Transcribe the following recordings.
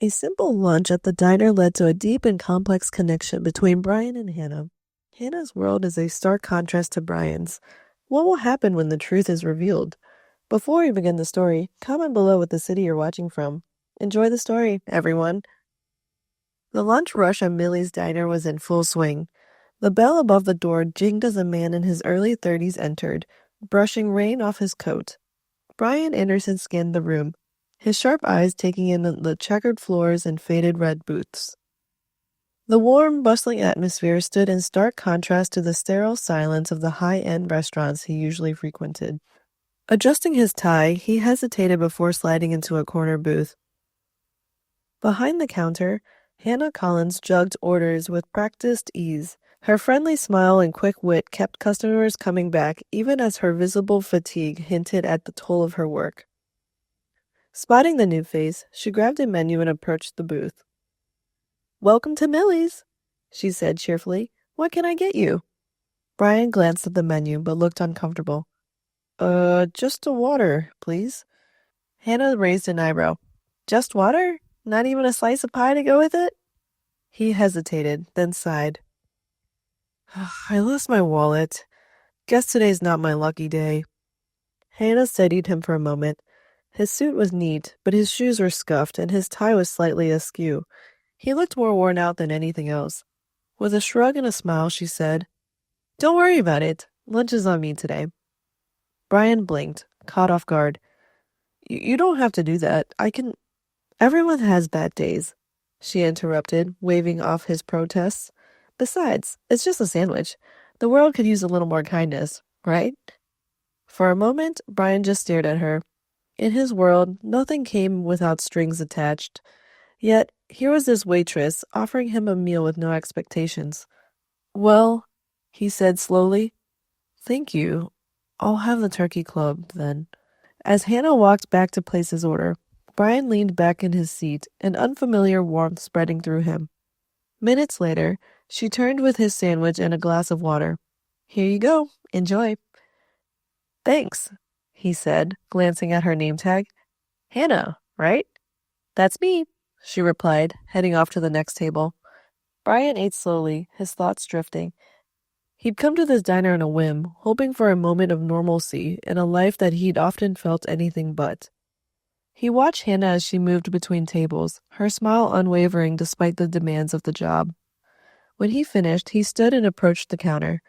A simple lunch at the diner led to a deep and complex connection between Brian and Hannah. Hannah's world is a stark contrast to Brian's. What will happen when the truth is revealed? Before we begin the story, comment below what the city you're watching from. Enjoy the story, everyone. The lunch rush at Millie's diner was in full swing. The bell above the door jinged as a man in his early 30s entered, brushing rain off his coat. Brian Anderson scanned the room, his sharp eyes taking in the checkered floors and faded red booths. The warm, bustling atmosphere stood in stark contrast to the sterile silence of the high-end restaurants he usually frequented. Adjusting his tie, he hesitated before sliding into a corner booth. Behind the counter, Hannah Collins jugged orders with practiced ease. Her friendly smile and quick wit kept customers coming back, even as her visible fatigue hinted at the toll of her work. Spotting the new face, she grabbed a menu and approached the booth. "Welcome to Millie's," she said cheerfully. "What can I get you?" Brian glanced at the menu but looked uncomfortable. Just a water, please." Hannah raised an eyebrow. "Just water? Not even a slice of pie to go with it?" He hesitated, then sighed. "I lost my wallet. Guess today's not my lucky day." Hannah steadied him for a moment. His suit was neat, but his shoes were scuffed and his tie was slightly askew. He looked more worn out than anything else. With a shrug and a smile, she said, "Don't worry about it. Lunch is on me today." Brian blinked, caught off guard. You don't have to do that. I can—" "Everyone has bad days," she interrupted, waving off his protests. "Besides, it's just a sandwich. The world could use a little more kindness, right?" For a moment, Brian just stared at her. In his world, nothing came without strings attached. Yet, here was this waitress offering him a meal with no expectations. "Well," he said slowly, "thank you. I'll have the turkey club, then." As Hannah walked back to place his order, Brian leaned back in his seat, an unfamiliar warmth spreading through him. Minutes later, she turned with his sandwich and a glass of water. "Here you go. Enjoy." "Thanks," he said, glancing at her name tag. "Hannah, right?" "That's me," she replied, heading off to the next table. Brian ate slowly, his thoughts drifting. He'd come to this diner on a whim, hoping for a moment of normalcy in a life that he'd often felt anything but. He watched Hannah as she moved between tables, her smile unwavering despite the demands of the job. When he finished, he stood and approached the counter.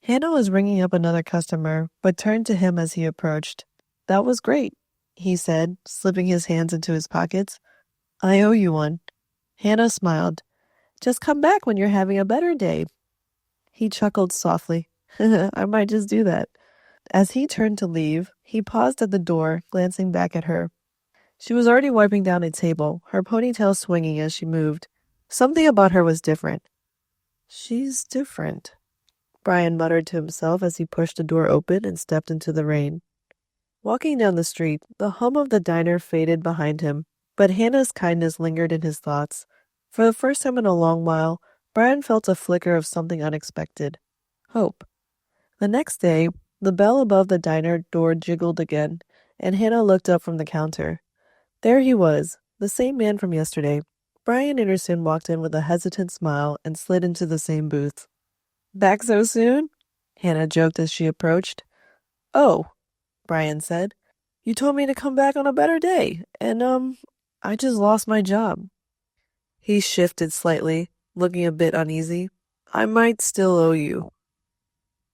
Hannah was ringing up another customer, but turned to him as he approached. "That was great," he said, slipping his hands into his pockets. "I owe you one." Hannah smiled. "Just come back when you're having a better day." He chuckled softly. "I might just do that." As he turned to leave, he paused at the door, glancing back at her. She was already wiping down a table, her ponytail swinging as she moved. Something about her was different. "She's different," Brian muttered to himself as he pushed the door open and stepped into the rain. Walking down the street, the hum of the diner faded behind him, but Hannah's kindness lingered in his thoughts. For the first time in a long while, Brian felt a flicker of something unexpected. Hope. The next day, the bell above the diner door jiggled again, and Hannah looked up from the counter. There he was, the same man from yesterday. Brian Anderson walked in with a hesitant smile and slid into the same booth. "Back so soon?" Hannah joked as she approached. "Oh," Brian said. "You told me to come back on a better day, and, I just lost my job." He shifted slightly, looking a bit uneasy. "I might still owe you."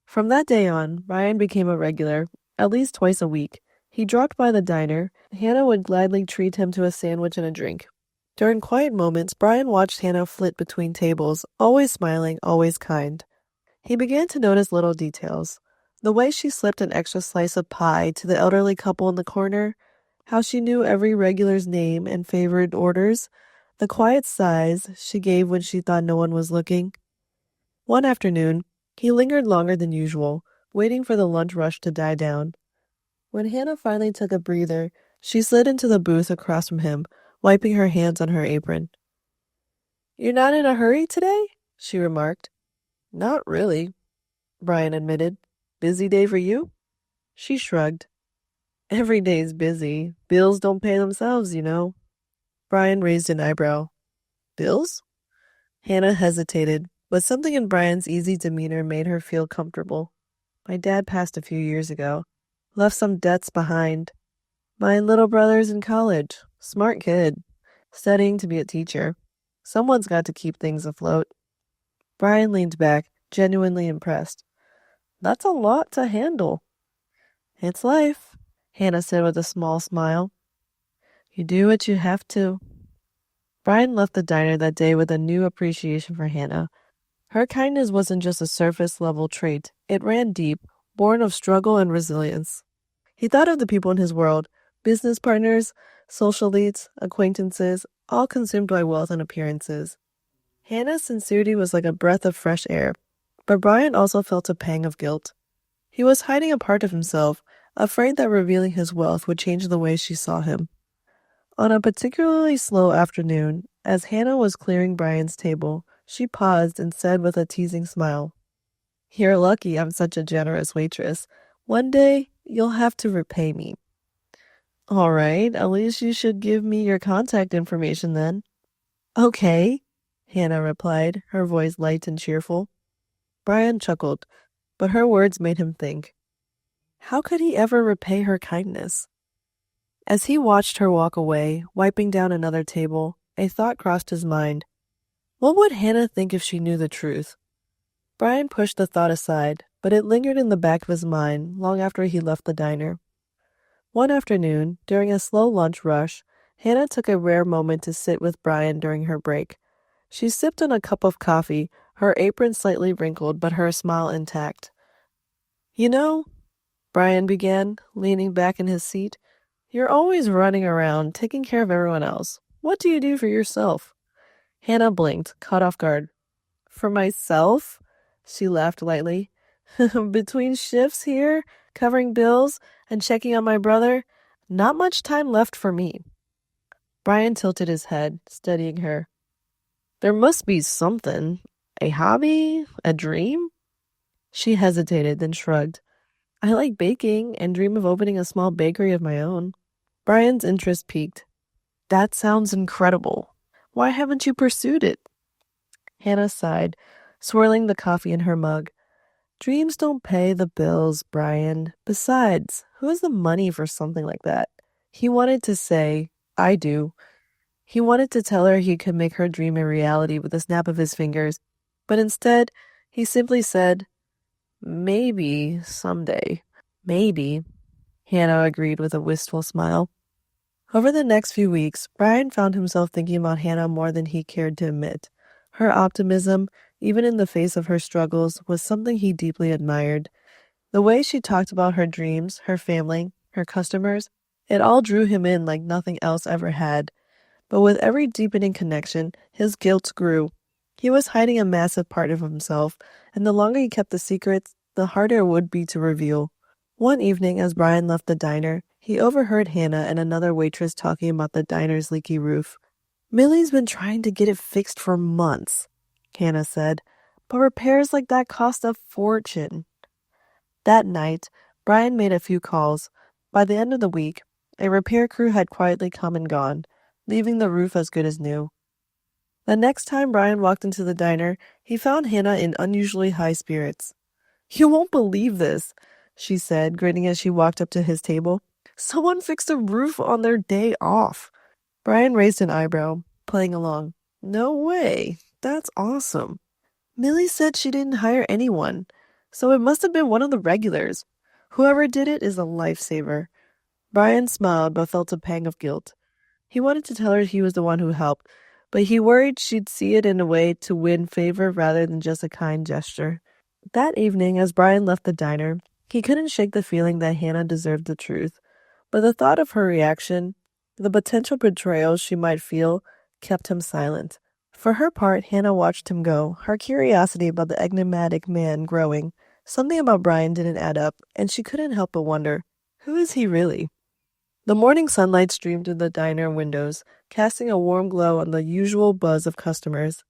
From that day on, Brian became a regular, at least twice a week. He dropped by the diner. Hannah would gladly treat him to a sandwich and a drink. During quiet moments, Brian watched Hannah flit between tables, always smiling, always kind. He began to notice little details. The way she slipped an extra slice of pie to the elderly couple in the corner, how she knew every regular's name and favored orders, the quiet sighs she gave when she thought no one was looking. One afternoon, he lingered longer than usual, waiting for the lunch rush to die down. When Hannah finally took a breather, she slid into the booth across from him, wiping her hands on her apron. "You're not in a hurry today?" she remarked. "Not really," Brian admitted. "Busy day for you?" She shrugged. "Every day's busy. Bills don't pay themselves, you know." Brian raised an eyebrow. Bills? Hannah hesitated, but something in Brian's easy demeanor made her feel comfortable. My dad passed a few years ago. Left some debts behind. My little brother's in college. Smart kid. Studying to be a teacher. Someone's got to keep things afloat. Brian leaned back, genuinely impressed. That's a lot to handle. It's life, Hannah said with a small smile. You do what you have to. Brian left the diner that day with a new appreciation for Hannah. Her kindness wasn't just a surface-level trait. It ran deep, born of struggle and resilience. He thought of the people in his world, business partners, social leads, acquaintances, all consumed by wealth and appearances. Hannah's sincerity was like a breath of fresh air, but Brian also felt a pang of guilt. He was hiding a part of himself, afraid that revealing his wealth would change the way she saw him. On a particularly slow afternoon, as Hannah was clearing Brian's table, she paused and said with a teasing smile, You're lucky I'm such a generous waitress. One day, you'll have to repay me. All right, at least you should give me your contact information then. Okay, Hannah replied, her voice light and cheerful. Brian chuckled, but her words made him think. How could he ever repay her kindness? As he watched her walk away, wiping down another table, a thought crossed his mind. What would Hannah think if she knew the truth? Brian pushed the thought aside, but it lingered in the back of his mind long after he left the diner. One afternoon, during a slow lunch rush, Hannah took a rare moment to sit with Brian during her break. She sipped on a cup of coffee, her apron slightly wrinkled but her smile intact. You know, Brian began, leaning back in his seat, you're always running around, taking care of everyone else. What do you do for yourself? Hannah blinked, caught off guard. For myself? She laughed lightly. Between shifts here, covering bills, and checking on my brother, not much time left for me. Brian tilted his head, studying her. There must be something. A hobby? A dream? She hesitated, then shrugged. I like baking and dream of opening a small bakery of my own. Brian's interest piqued. That sounds incredible. Why haven't you pursued it? Hannah sighed, swirling the coffee in her mug. Dreams don't pay the bills, Brian. Besides, who has the money for something like that? He wanted to say, I do. He wanted to tell her he could make her dream a reality with a snap of his fingers, but instead, he simply said, maybe someday. Maybe. Hannah agreed with a wistful smile. Over the next few weeks, Brian found himself thinking about Hannah more than he cared to admit. Her optimism, even in the face of her struggles, was something he deeply admired. The way she talked about her dreams, her family, her customers, it all drew him in like nothing else ever had. But with every deepening connection, his guilt grew. He was hiding a massive part of himself, and the longer he kept the secrets, the harder it would be to reveal. One evening, as Brian left the diner, he overheard Hannah and another waitress talking about the diner's leaky roof. Millie's been trying to get it fixed for months, Hannah said, but repairs like that cost a fortune. That night, Brian made a few calls. By the end of the week, a repair crew had quietly come and gone, leaving the roof as good as new. The next time Brian walked into the diner, he found Hannah in unusually high spirits. You won't believe this, she said, grinning as she walked up to his table. Someone fixed a roof on their day off. Brian raised an eyebrow, playing along. No way. That's awesome. Millie said she didn't hire anyone, so it must have been one of the regulars. Whoever did it is a lifesaver. Brian smiled but felt a pang of guilt. He wanted to tell her he was the one who helped, but he worried she'd see it in a way to win favor rather than just a kind gesture. That evening, as Brian left the diner, he couldn't shake the feeling that Hannah deserved the truth. But the thought of her reaction, the potential betrayal she might feel, kept him silent. For her part, Hannah watched him go, her curiosity about the enigmatic man growing. Something about Brian didn't add up, and she couldn't help but wonder, who is he really? The morning sunlight streamed through the diner windows, casting a warm glow on the usual buzz of customers.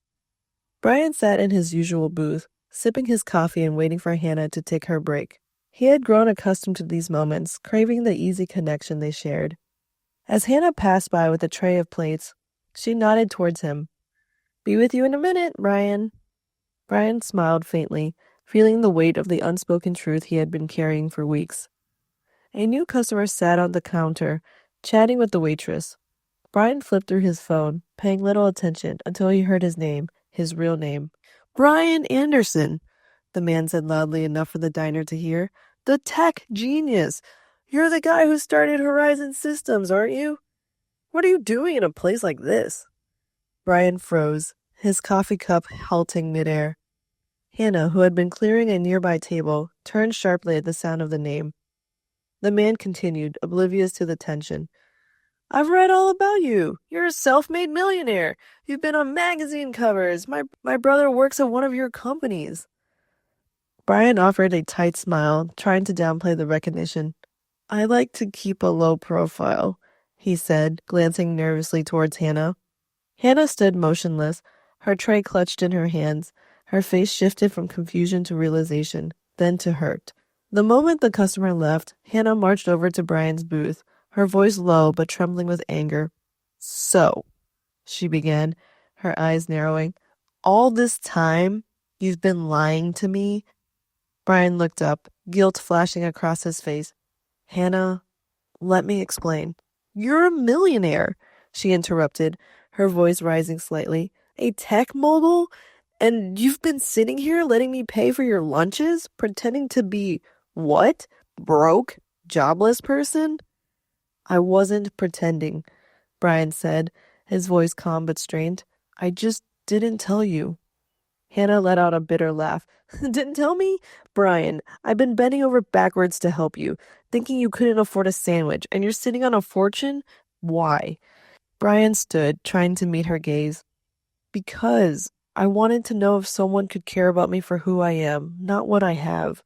Brian sat in his usual booth, sipping his coffee and waiting for Hannah to take her break. He had grown accustomed to these moments, craving the easy connection they shared. As Hannah passed by with a tray of plates, She nodded towards him. Be with you in a minute, Brian. Brian smiled faintly, feeling the weight of the unspoken truth he had been carrying for weeks. A new customer sat on the counter, chatting with the waitress. Brian flipped through his phone, paying little attention until he heard his real name. Brian Anderson, the man said loudly enough for the diner to hear. The tech genius! You're the guy who started Horizon Systems, aren't you? What are you doing in a place like this? Brian froze, his coffee cup halting midair. Hannah, who had been clearing a nearby table, turned sharply at the sound of the name. The man continued, oblivious to the tension. I've read all about you. You're a self-made millionaire. You've been on magazine covers. My brother works at one of your companies. Brian offered a tight smile, trying to downplay the recognition. I like to keep a low profile, he said, glancing nervously towards Hannah. Hannah stood motionless, her tray clutched in her hands. Her face shifted from confusion to realization, then to hurt. The moment the customer left, Hannah marched over to Brian's booth, her voice low but trembling with anger. So, she began, her eyes narrowing, all this time you've been lying to me? Brian looked up, guilt flashing across his face. Hannah, let me explain. You're a millionaire, she interrupted, her voice rising slightly. A tech mogul? And you've been sitting here letting me pay for your lunches, pretending to be what? Broke? Jobless person? I wasn't pretending, Brian said, his voice calm but strained. I just didn't tell you. Hannah let out a bitter laugh. Didn't tell me? Brian, I've been bending over backwards to help you, thinking you couldn't afford a sandwich, and you're sitting on a fortune? Why? Brian stood, trying to meet her gaze. Because I wanted to know if someone could care about me for who I am, not what I have.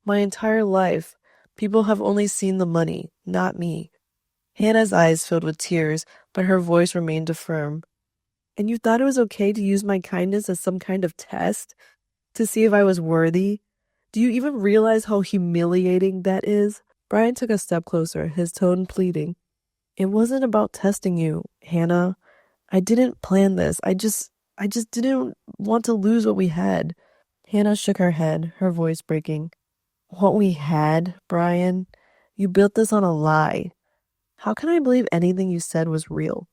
My entire life, people have only seen the money, not me. Hannah's eyes filled with tears, but her voice remained firm. And you thought it was okay to use my kindness as some kind of test? To see if I was worthy? Do you even realize how humiliating that is? Brian took a step closer, his tone pleading. It wasn't about testing you, Hannah. I didn't plan this. I just didn't want to lose what we had. Hannah shook her head, her voice breaking. What we had, Brian? You built this on a lie. How can I believe anything you said was real?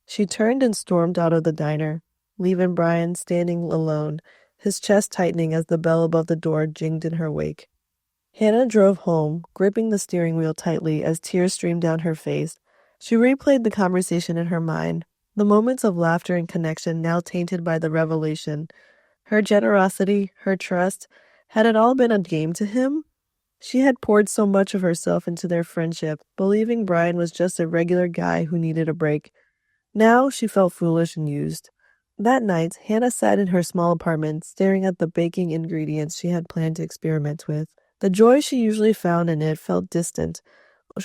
She turned and stormed out of the diner, leaving Brian standing alone, his chest tightening as the bell above the door jinged in her wake. Hannah drove home, gripping the steering wheel tightly as tears streamed down her face. She replayed the conversation in her mind, the moments of laughter and connection now tainted by the revelation. Her generosity, her trust, had it all been a game to him? She had poured so much of herself into their friendship, believing Brian was just a regular guy who needed a break. Now she felt foolish and used. That night, Hannah sat in her small apartment, staring at the baking ingredients she had planned to experiment with. The joy she usually found in it felt distant,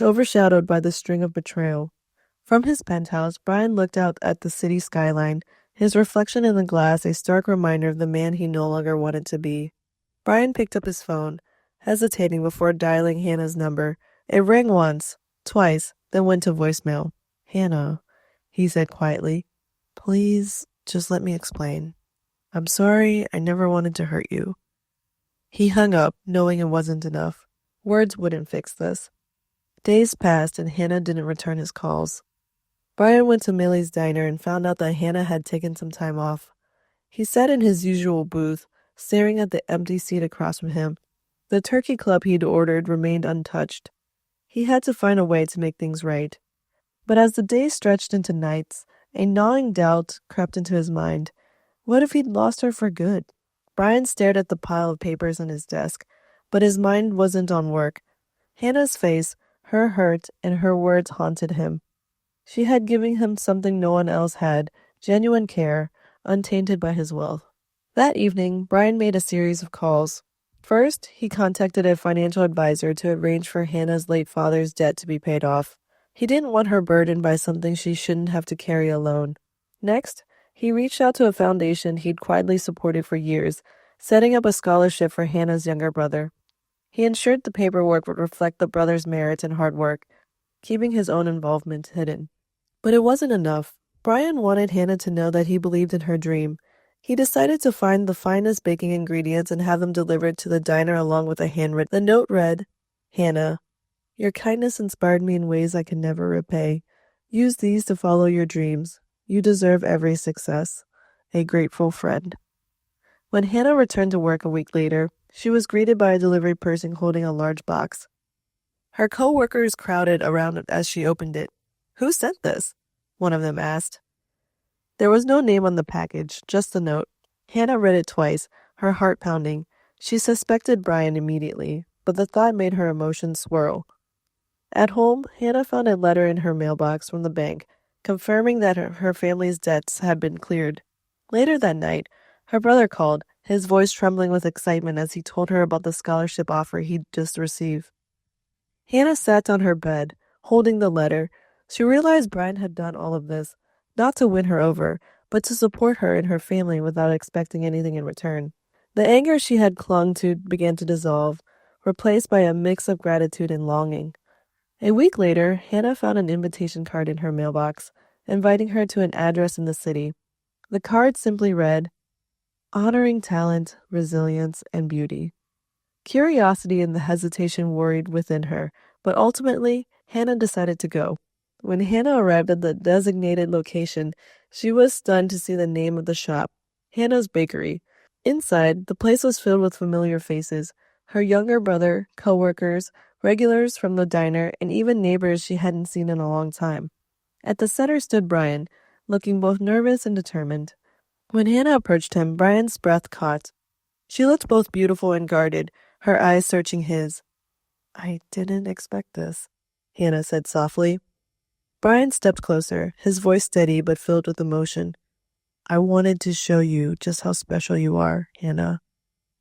overshadowed by the string of betrayal. From his penthouse, Brian looked out at the city skyline, his reflection in the glass a stark reminder of the man he no longer wanted to be. Brian picked up his phone, hesitating before dialing Hannah's number. It rang once, twice, then went to voicemail. Hannah, he said quietly, please just let me explain. I'm sorry, I never wanted to hurt you. He hung up, knowing it wasn't enough. Words wouldn't fix this. Days passed and Hannah didn't return his calls. Brian went to Millie's diner and found out that Hannah had taken some time off. He sat in his usual booth, staring at the empty seat across from him. The turkey club he'd ordered remained untouched. He had to find a way to make things right. But as the days stretched into nights, a gnawing doubt crept into his mind. What if he'd lost her for good? Brian stared at the pile of papers on his desk, but his mind wasn't on work. Hannah's face, her hurt, and her words haunted him. She had given him something no one else had, genuine care, untainted by his wealth. That evening, Brian made a series of calls. First, he contacted a financial advisor to arrange for Hannah's late father's debt to be paid off. He didn't want her burdened by something she shouldn't have to carry alone. Next, he reached out to a foundation he'd quietly supported for years, setting up a scholarship for Hannah's younger brother. He ensured the paperwork would reflect the brother's merits and hard work, keeping his own involvement hidden. But it wasn't enough. Brian wanted Hannah to know that he believed in her dream. He decided to find the finest baking ingredients and have them delivered to the diner along with a handwritten. The note read, Hannah, your kindness inspired me in ways I can never repay. Use these to follow your dreams. You deserve every success. A grateful friend. When Hannah returned to work a week later, she was greeted by a delivery person holding a large box. Her co-workers crowded around as she opened it. Who sent this? One of them asked. There was no name on the package, just the note. Hannah read it twice, her heart pounding. She suspected Brian immediately, but the thought made her emotions swirl. At home, Hannah found a letter in her mailbox from the bank, confirming that her family's debts had been cleared. Later that night, her brother called, his voice trembling with excitement as he told her about the scholarship offer he'd just received. Hannah sat on her bed, holding the letter. She realized Brian had done all of this, not to win her over, but to support her and her family without expecting anything in return. The anger she had clung to began to dissolve, replaced by a mix of gratitude and longing. A week later, Hannah found an invitation card in her mailbox, inviting her to an address in the city. The card simply read, Honoring talent, resilience, and beauty. Curiosity and the hesitation worried within her, but ultimately, Hannah decided to go. When Hannah arrived at the designated location, she was stunned to see the name of the shop, Hannah's Bakery. Inside, the place was filled with familiar faces, her younger brother, co-workers, regulars from the diner, and even neighbors she hadn't seen in a long time. At the center stood Brian, looking both nervous and determined. When Hannah approached him, Brian's breath caught. She looked both beautiful and guarded, her eyes searching his. I didn't expect this, Hannah said softly. Brian stepped closer, his voice steady but filled with emotion. I wanted to show you just how special you are, Hannah.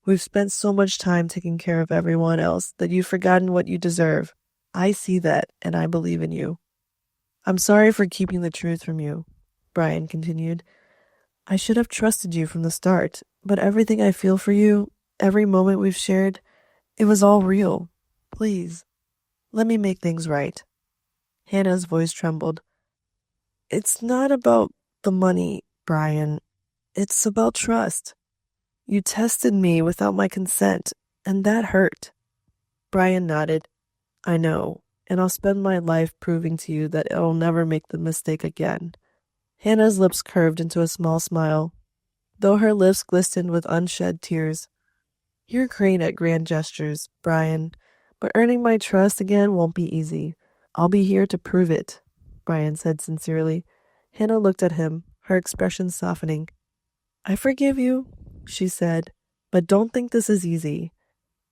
We've spent so much time taking care of everyone else that you've forgotten what you deserve. I see that, and I believe in you. I'm sorry for keeping the truth from you, Brian continued. I should have trusted you from the start, but everything I feel for you, every moment we've shared, it was all real. Please, let me make things right. Hannah's voice trembled. It's not about the money, Brian. It's about trust. You tested me without my consent, and that hurt. Brian nodded. I know, and I'll spend my life proving to you that I'll never make the mistake again. Hannah's lips curved into a small smile, though her lips glistened with unshed tears. You're great at grand gestures, Brian, but earning my trust again won't be easy. I'll be here to prove it, Brian said sincerely. Hannah looked at him, her expression softening. I forgive you, she said, but don't think this is easy.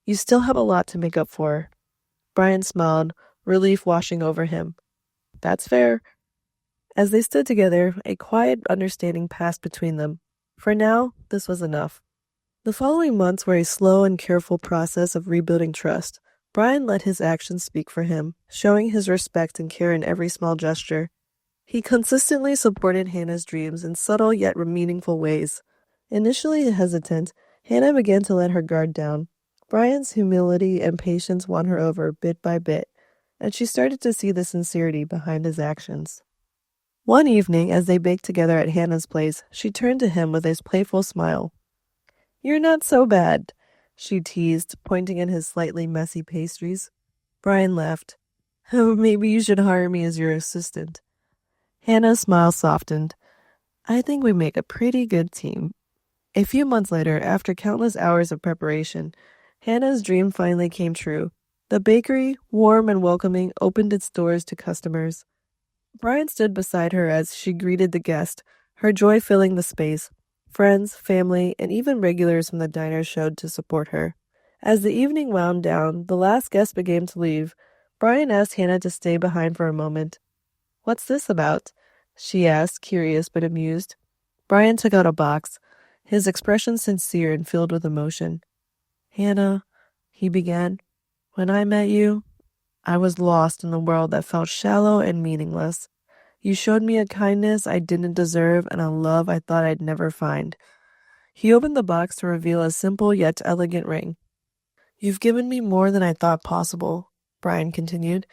You still have a lot to make up for. Brian smiled, relief washing over him. That's fair. As they stood together, a quiet understanding passed between them. For now, this was enough. The following months were a slow and careful process of rebuilding trust. Brian let his actions speak for him, showing his respect and care in every small gesture. He consistently supported Hannah's dreams in subtle yet meaningful ways. Initially hesitant, Hannah began to let her guard down. Brian's humility and patience won her over bit by bit, and she started to see the sincerity behind his actions. One evening, as they baked together at Hannah's place, she turned to him with a playful smile. You're not so bad, she teased, pointing at his slightly messy pastries. Brian laughed. Oh, maybe you should hire me as your assistant. Hannah's smile softened. I think we make a pretty good team. A few months later, after countless hours of preparation, Hannah's dream finally came true. The bakery, warm and welcoming, opened its doors to customers. Brian stood beside her as she greeted the guest, her joy filling the space. Friends, family, and even regulars from the diner showed to support her. As the evening wound down, the last guest began to leave. Brian asked Hannah to stay behind for a moment. What's this about? She asked, curious but amused. Brian took out a box, his expression sincere and filled with emotion. Hannah, he began, when I met you, I was lost in a world that felt shallow and meaningless. You showed me a kindness I didn't deserve and a love I thought I'd never find. He opened the box to reveal a simple yet elegant ring. You've given me more than I thought possible, Brian continued.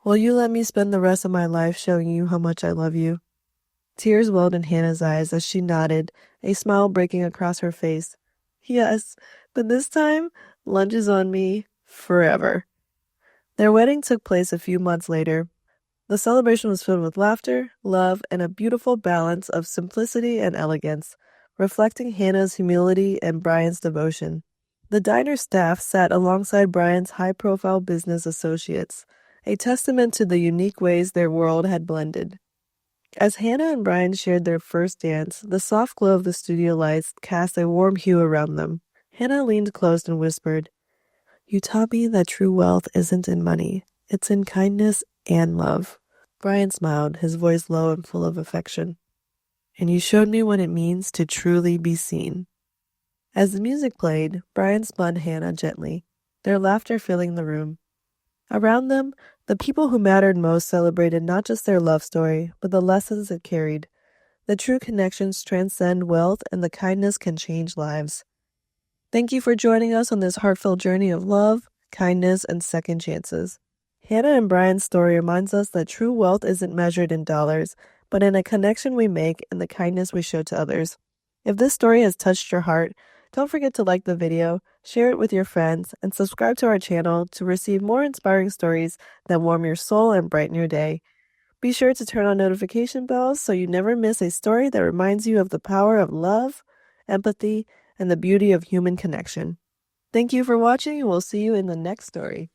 Will you let me spend the rest of my life showing you how much I love you? Tears welled in Hannah's eyes as she nodded, a smile breaking across her face. Yes, but this time, lunch is on me forever. Their wedding took place a few months later. The celebration was filled with laughter, love, and a beautiful balance of simplicity and elegance, reflecting Hannah's humility and Brian's devotion. The diner staff sat alongside Brian's high-profile business associates, a testament to the unique ways their world had blended. As Hannah and Brian shared their first dance, the soft glow of the studio lights cast a warm hue around them. Hannah leaned close and whispered, "You taught me that true wealth isn't in money. It's in kindness and love." Brian smiled, his voice low and full of affection. "And you showed me what it means to truly be seen." As the music played, Brian spun Hannah gently, their laughter filling the room. Around them, the people who mattered most celebrated not just their love story, but the lessons it carried. The true connections transcend wealth, and the kindness can change lives. Thank you for joining us on this heartfelt journey of love, kindness, and second chances. Hannah and Brian's story reminds us that true wealth isn't measured in dollars, but in a connection we make and the kindness we show to others. If this story has touched your heart, don't forget to like the video, share it with your friends, and subscribe to our channel to receive more inspiring stories that warm your soul and brighten your day. Be sure to turn on notification bells so you never miss a story that reminds you of the power of love, empathy, and the beauty of human connection. Thank you for watching, and we'll see you in the next story.